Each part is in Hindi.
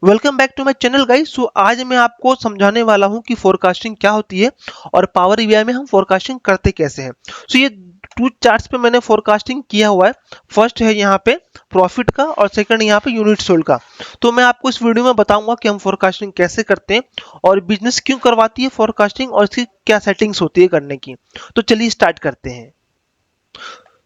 Welcome back to my channel guys. So आज मैं आपको समझाने वाला हूं कि फोरकास्टिंग क्या होती है और पावर बीआई में हम फोरकास्टिंग करते कैसे हैं। सो ये टू चार्ट्स पे मैंने फोरकास्टिंग किया हुआ है। फर्स्ट है यहाँ पे प्रॉफिट का और सेकंड यहाँ पे यूनिट सोल्ड का। तो मैं आपको इस वीडियो में बताऊंगा कि हम फोरकास्टिंग कैसे करते हैं और बिजनेस क्यों करवाती है फोरकास्टिंग और इसकी क्या सेटिंग्स होती है करने की। तो चलिए स्टार्ट करते हैं।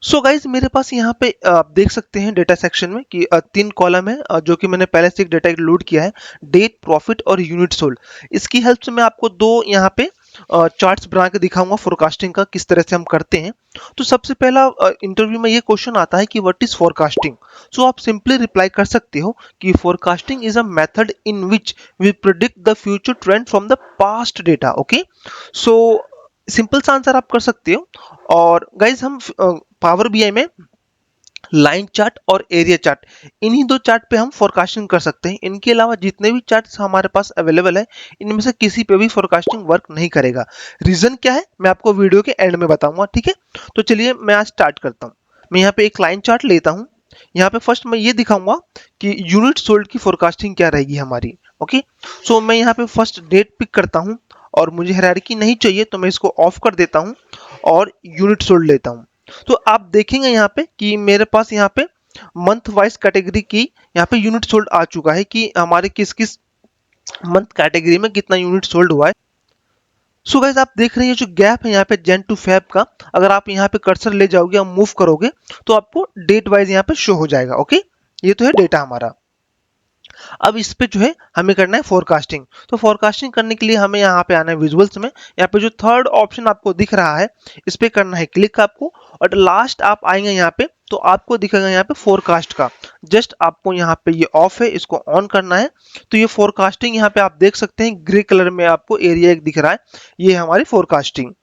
सो गाइज मेरे पास यहाँ पे आप देख सकते हैं डेटा सेक्शन में कि तीन कॉलम है, जो कि मैंने पहले से एक डेटा लोड किया है। डेट, प्रॉफिट और यूनिट सोल्ड। इसकी हेल्प से मैं आपको दो यहाँ पे चार्ट्स बना के दिखाऊंगा फोरकास्टिंग का किस तरह से हम करते हैं। तो सबसे पहला इंटरव्यू में ये क्वेश्चन आता है कि व्हाट इज फोरकास्टिंग। सो आप सिंपली रिप्लाई कर सकते हो कि forecasting is a method in which we predict the future trend from the past data. Okay, so simple सा आंसर आप कर सकते हो। और गाइज हम पावर बीआई में लाइन चार्ट और एरिया चार्ट, इन्हीं दो चार्ट पे हम फोरकास्टिंग कर सकते हैं। इनके अलावा जितने भी चार्ट्स हमारे पास अवेलेबल है, इनमें से किसी पे भी फोरकास्टिंग वर्क नहीं करेगा। रीजन क्या है मैं आपको वीडियो के एंड में बताऊंगा, ठीक है। तो चलिए मैं आज स्टार्ट करता हूँ। मैं यहाँ पे एक लाइन चार्ट लेता हूँ। यहाँ पे फर्स्ट मैं ये दिखाऊंगा कि यूनिट सोल्ड की फोरकास्टिंग क्या रहेगी हमारी। ओके, सो मैं यहाँ पे फर्स्ट डेट पिक करता हूँ और मुझे हायरार्की नहीं चाहिए तो मैं इसको ऑफ कर देता हूँ और यूनिट सोल्ड लेता हूँ। तो आप देखेंगे यहाँ पे कि मेरे पास यहाँ पे मंथ वाइज कैटेगरी की यहाँ पे यूनिट सोल्ड आ चुका है कि हमारे किस किस मंथ कैटेगरी में कितना यूनिट सोल्ड हुआ है। सो गाइस आप देख रहे हैं जो गैप है यहाँ पे जैन टू फेब का, अगर आप यहाँ पे कर्सर ले जाओगे और मूव करोगे तो आपको डेट वाइज यहाँ पे शो हो जाएगा। ओके, ये तो है डेटा हमारा। अब इस पे जो है हमें करना है फोरकास्टिंग। तो फोरकास्टिंग करने के लिए हमें यहाँ पे आना है विजुअल्स में। यहाँ पे जो थर्ड ऑप्शन आपको दिख रहा है इस पे करना है क्लिक आपको, और लास्ट आप आएंगे यहाँ पे तो आपको दिखेगा यहाँ पे फोरकास्ट का। जस्ट आपको यहाँ पे ये ऑफ है, इसको ऑन करना है। तो ये फोरकास्टिंग यहाँ पे आप देख सकते हैं ग्रे कलर में आपको एरिया एक दिख रहा है, ये हमारी फोरकास्टिंग।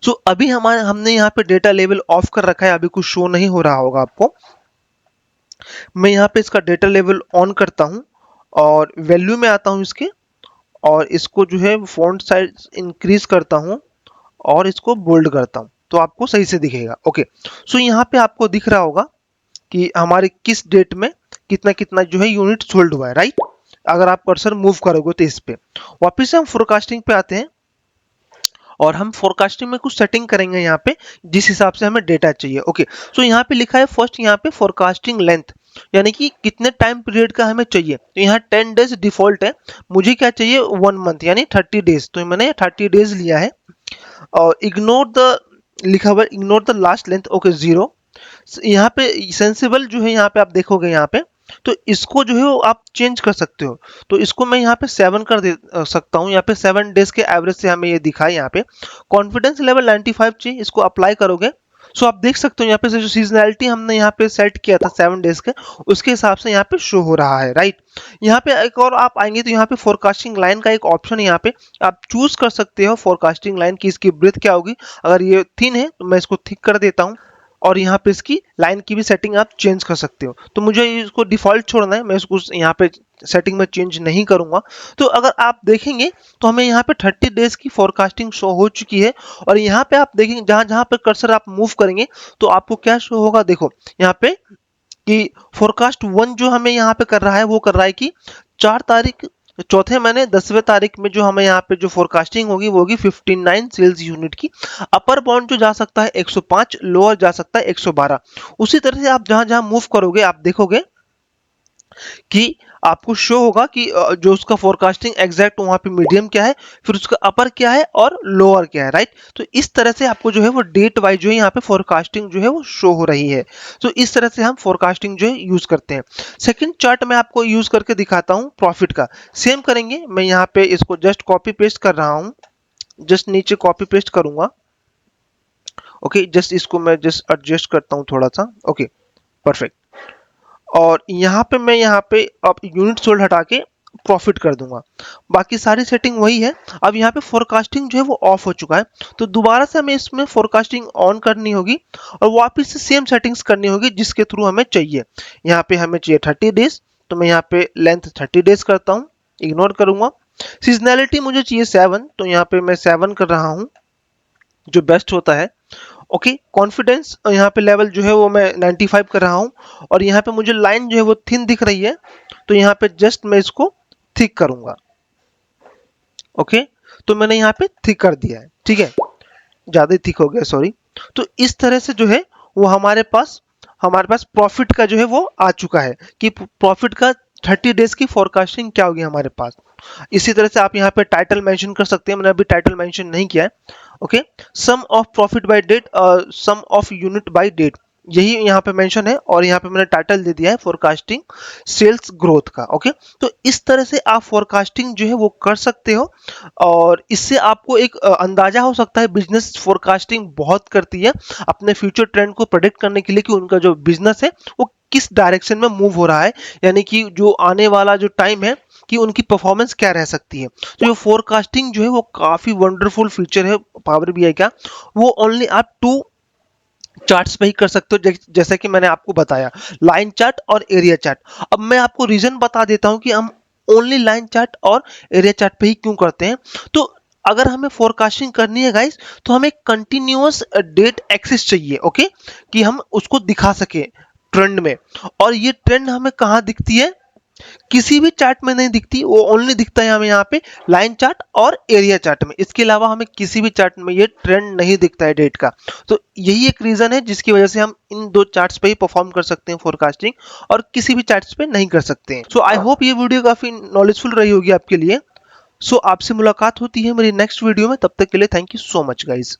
सो अभी हमारे हमने यहाँ पे डेटा लेवल ऑफ कर रखा है, अभी कुछ शो नहीं हो रहा होगा आपको। मैं यहाँ पे इसका डेटा लेवल ऑन करता हूँ और वैल्यू में आता हूँ इसके, और इसको जो है फॉन्ट साइज इंक्रीज करता हूँ और इसको बोल्ड करता हूँ तो आपको सही से दिखेगा। ओके, सो यहाँ पे आपको दिख रहा होगा कि हमारे किस डेट में कितना कितना जो है यूनिट सोल्ड हुआ है, राइट। अगर आप कर्सर मूव करोगे तो इस पे वापस से हम फोरकास्टिंग पे आते हैं और हम फोरकास्टिंग में कुछ सेटिंग करेंगे यहाँ पे जिस हिसाब से हमें डेटा चाहिए। ओके, सो यहाँ पे लिखा है फर्स्ट यहाँ पे फोरकास्टिंग लेंथ, यानी कि कितने टाइम पीरियड का हमें चाहिए। तो यहाँ 10 डेज डिफॉल्ट है, मुझे क्या चाहिए 1 मंथ यानी 30 डेज, तो मैंने 30 डेज लिया है। और इग्नोर द लिखा हुआ ignore the last length, okay 0। यहाँ पे सेंसिबल जो है यहाँ पे आप देखोगे यहाँ पे, तो इसको जो है वो आप चेंज कर सकते हो। तो इसको मैं यहाँ पे 7 कर दे सकता हूँ। यहाँ पे 7 डेज के एवरेज से हमें ये दिखा है। यहाँ पे कॉन्फिडेंस लेवल 95 चाहिए, इसको अप्लाई करोगे। सो आप देख सकते हो यहाँ पे जो सीजनैलिटी हमने यहाँ पे सेट किया था 7 डेज के, उसके हिसाब से यहाँ पे शो हो रहा है, राइट। यहाँ पे एक और आप आएंगे तो यहाँ पे फोरकास्टिंग लाइन का एक ऑप्शन है, यहाँ पे आप चूज कर सकते हो फोरकास्टिंग लाइन की इसकी ब्रेथ क्या होगी। अगर ये थिन है तो मैं इसको थिक कर देता हूँ, और यहाँ पे इसकी लाइन की भी सेटिंग आप चेंज कर सकते हो। तो मुझे इसको डिफॉल्ट छोड़ना है, मैं इसको यहाँ पे सेटिंग में चेंज नहीं करूंगा। तो अगर आप देखेंगे तो हमें यहाँ पे 30 डेज की फोरकास्टिंग शो हो चुकी है। और यहाँ पे आप देखेंगे जहां जहां पे कर्सर आप मूव करेंगे तो आपको क्या शो होगा, देखो यहाँ पे कि फोरकास्ट 1 जो हमें यहाँ पे कर रहा है वो कर रहा है कि 4 तारीख चौथे महीने 10वें तारीख में जो हमें यहाँ पे जो फोरकास्टिंग होगी वो होगी 59 सेल्स यूनिट की। अपर बाउंड जो जा सकता है 105, लोअर जा सकता है 112। उसी तरह से आप जहां जहां मूव करोगे आप देखोगे कि आपको शो होगा कि जो उसका फोरकास्टिंग एग्जैक्ट वहां पे मीडियम क्या है, फिर उसका अपर क्या है और लोअर क्या है, राइट। तो इस तरह से आपको जो है वो डेट वाइज जो है यहाँ पे फोरकास्टिंग जो है वो शो हो रही है। तो इस तरह से हम फोरकास्टिंग जो है यूज करते हैं। सेकंड चार्ट मैं आपको यूज करके दिखाता हूँ प्रॉफिट का। सेम करेंगे, मैं यहाँ पे इसको जस्ट कॉपी पेस्ट कर रहा हूँ, जस्ट नीचे कॉपी पेस्ट करूंगा। ओके, जस्ट इसको मैं जस्ट एडजस्ट करता हूँ थोड़ा सा। Okay, perfect. और यहाँ पे मैं यहाँ पे अब यूनिट सोल्ड हटा के प्रॉफिट कर दूंगा, बाकी सारी सेटिंग वही है। अब यहाँ पे फोरकास्टिंग जो है वो ऑफ हो चुका है, तो दोबारा से हमें इसमें फोरकास्टिंग ऑन करनी होगी और वापस से सेम सेटिंग्स करनी होगी जिसके थ्रू हमें चाहिए। यहाँ पे हमें चाहिए 30 डेज, तो मैं यहाँ पे लेंथ 30 डेज करता हूँ, इग्नोर करूंगा। सीजनैलिटी मुझे चाहिए 7, तो यहाँ पे मैं 7 कर रहा हूँ जो बेस्ट होता है। ओके, कॉन्फिडेंस यहाँ पे लेवल जो है वो मैं 95 कर रहा हूँ। और यहाँ पे मुझे लाइन जो है वो थिन दिख रही है, तो यहाँ पे जस्ट मैं इसको थिक करूंगा। ओके, तो मैंने यहाँ पे थिक कर दिया है, ठीक है, ज्यादा थिक हो गया, सॉरी। तो इस तरह से जो है वो हमारे पास प्रॉफिट का जो है वो आ चुका है कि प्रॉफिट का 30 डेज की फोरकास्टिंग क्या होगी हमारे पास। इसी तरह से आप यहाँ पे टाइटल मेंशन कर सकते हैं, मैंने अभी टाइटल मेंशन नहीं किया है। Okay, sum of profit by date, sum of unit by date, यही यहाँ पे मेंशन है, और यहाँ पे मैंने टाइटल दे दिया है फोरकास्टिंग सेल्स ग्रोथ का। ओके, तो इस तरह से आप फोरकास्टिंग जो है वो कर सकते हो, और इससे आपको एक अंदाजा हो सकता है। बिजनेस फोरकास्टिंग बहुत करती है अपने फ्यूचर ट्रेंड को प्रेडिक्ट करने के लिए कि उनका जो बिजनेस है वो किस डायरेक्शन में मूव हो रहा है, यानी कि जो आने वाला जो टाइम है कि उनकी परफॉर्मेंस क्या रह सकती है। तो ये फोरकास्टिंग जो है वो काफी वंडरफुल फीचर है पावर बीआई का। वो ओनली आप 2 चार्ट्स पे ही कर सकते हो, जैसा कि मैंने आपको बताया, लाइन चार्ट और एरिया चार्ट। अब मैं आपको रीजन बता देता हूं कि हम ओनली लाइन चार्ट और एरिया चार्ट पे ही क्यों करते हैं। तो अगर हमें फोरकास्टिंग करनी है गाइस, तो हमें कंटिन्यूअस डेट एक्सिस चाहिए। ओके, कि हम उसको दिखा सके ट्रेंड में। और ये ट्रेंड हमें कहाँ दिखती है, किसी भी चार्ट में नहीं दिखती, वो ओनली दिखता है हमें यहाँ पे लाइन चार्ट और एरिया चार्ट में। इसके अलावा हमें किसी भी चार्ट में ये ट्रेंड नहीं दिखता है डेट का। तो यही एक रीजन है जिसकी वजह से हम इन 2 चार्ट्स पे ही परफॉर्म कर सकते हैं फोरकास्टिंग, और किसी भी चार्ट्स पे नहीं कर सकते हैं। सो आई होप ये वीडियो काफी नॉलेजफुल रही होगी आपके लिए। सो आपसे मुलाकात होती है मेरी नेक्स्ट वीडियो में, तब तक के लिए thank you so much guys.